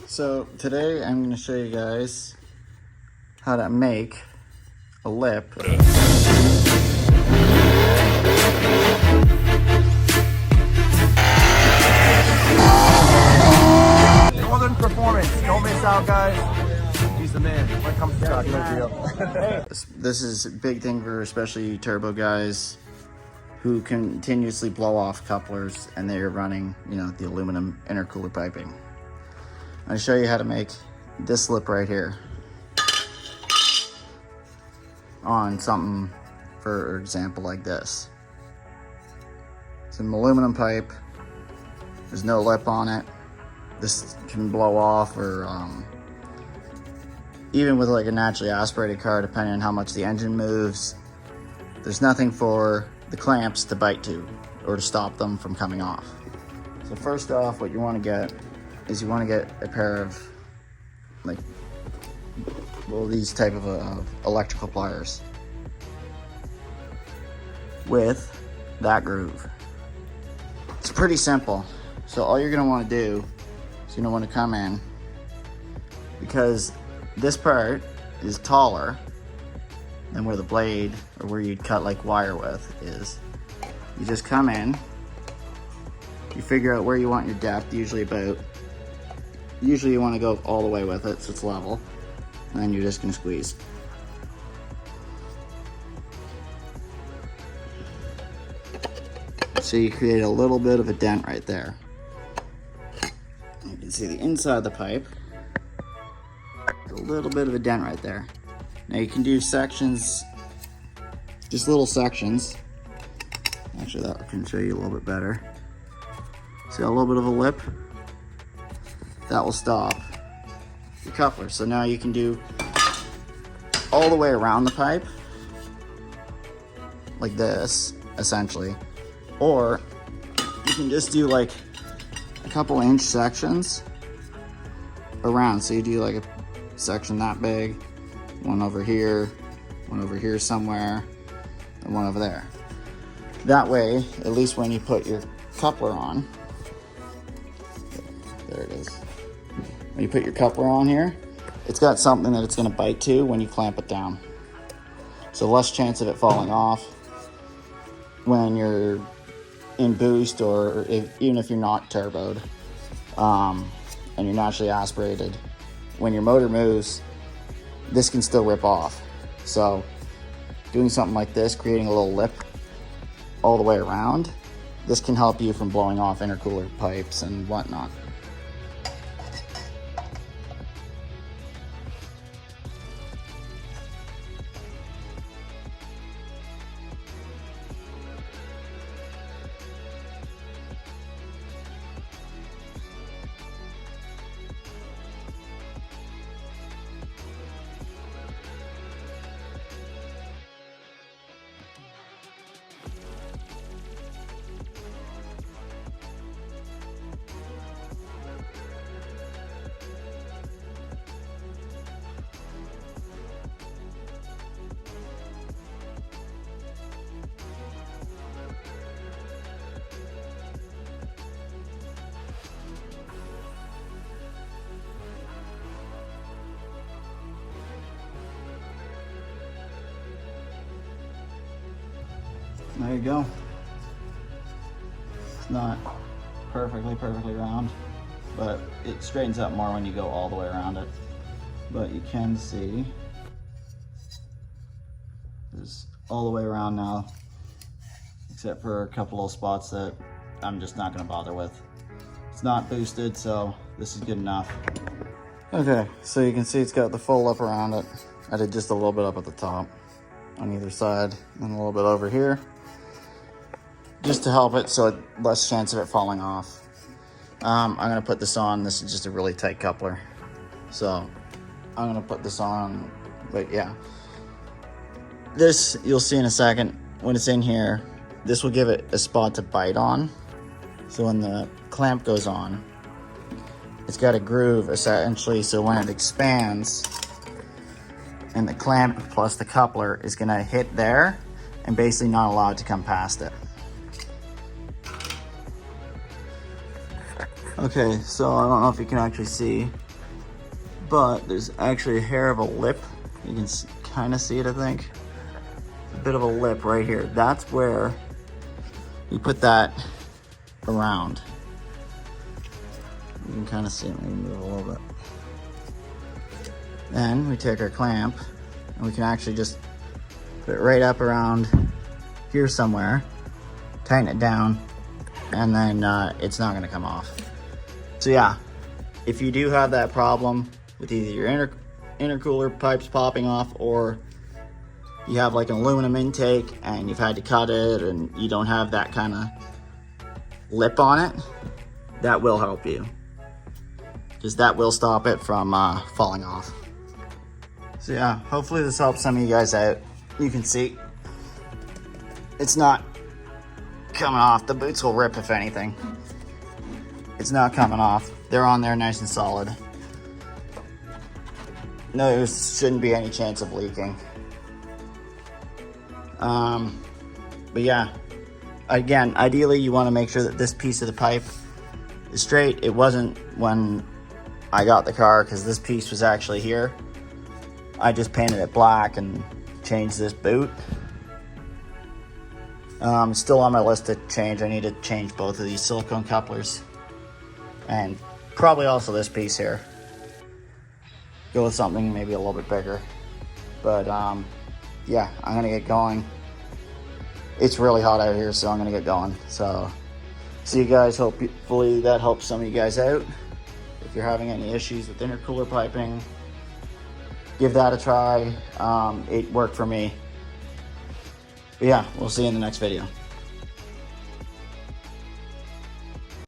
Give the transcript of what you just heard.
So today I'm going to show you guys how to make a lip. Northern Performance. Don't miss out, guys. He's the man when it comes to talking about This is a big thing for especially turbo guys who continuously blow off couplers and they're running, the aluminum intercooler piping. I'm going to show you how to make this lip right here on something, for example, like this. It's an aluminum pipe. There's no lip on it. This can blow off, or even with like a naturally aspirated car, depending on how much the engine moves, there's nothing for the clamps to bite to or to stop them from coming off. So first off, what you want to get is you want to get a pair of these type of electrical pliers with that groove. It's pretty simple. So all you're going to want to do is you're going to want to come in, because this part is taller than where the blade, or where you'd cut like wire with, is. You just come in, you figure out where you want your depth, usually you want to go all the way with it so it's level, and then you're just going to squeeze. So you create a little bit of a dent right there. You can see the inside of the pipe, a little bit of a dent right there. Now you can do sections, just little sections. Actually, that can show you a little bit better. See a little bit of a lip? That will stop the coupler. So now you can do all the way around the pipe, like this, essentially. Or you can just do like a couple inch sections around. So you do like a section that big, one over here somewhere, and one over there. That way, at least when you put your coupler on, there it is. When you put your coupler on here, it's got something that it's going to bite to when you clamp it down. So less chance of it falling off when you're in boost, or even if you're not turboed and you're naturally aspirated. When your motor moves, this can still rip off. So doing something like this, creating a little lip all the way around, this can help you from blowing off intercooler pipes and whatnot. There you go. It's not perfectly round, but it straightens up more when you go all the way around it. But you can see it's all the way around now, except for a couple of spots that I'm just not going to bother with. It's not boosted, so this is good enough. Okay, so you can see it's got the full lip around it. I did just a little bit up at the top on either side, and a little bit over here, just to help it so less chance of it falling off. I'm gonna put this on. This is just a really tight coupler, so I'm gonna put this on. But yeah, this you'll see in a second when it's in here. This will give it a spot to bite on, so when the clamp goes on, it's got a groove essentially, so when it expands and the clamp plus the coupler is gonna hit there and basically not allow it to come past it. Okay, so I don't know if you can actually see, but there's actually a hair of a lip. You can kind of see it, I think. A bit of a lip right here. That's where you put that around. You can kind of see it. Maybe move a little bit. Then we take our clamp and we can actually just put it right up around here somewhere, tighten it down, and then it's not gonna come off. So yeah, if you do have that problem with either your intercooler pipes popping off, or you have like an aluminum intake and you've had to cut it and you don't have that kind of lip on it, that will help you, because that will stop it from falling off. So yeah, hopefully this helps some of you guys out. You can see it's not coming off. The boots will rip if anything. It's not coming off. They're on there nice and solid. No, there shouldn't be any chance of leaking. But yeah, again, ideally you want to make sure that this piece of the pipe is straight. It wasn't when I got the car, because this piece was actually here. I just painted it black and changed this boot. Still on my list to change. I need to change both of these silicone couplers, and probably also this piece here. Go with something maybe a little bit bigger. But yeah, I'm gonna get going. It's really hot out here, so I'm gonna get going. So see you guys. Hopefully that helps some of you guys out. If you're having any issues with intercooler piping, give that a try. It worked for me. But yeah, we'll see you in the next video.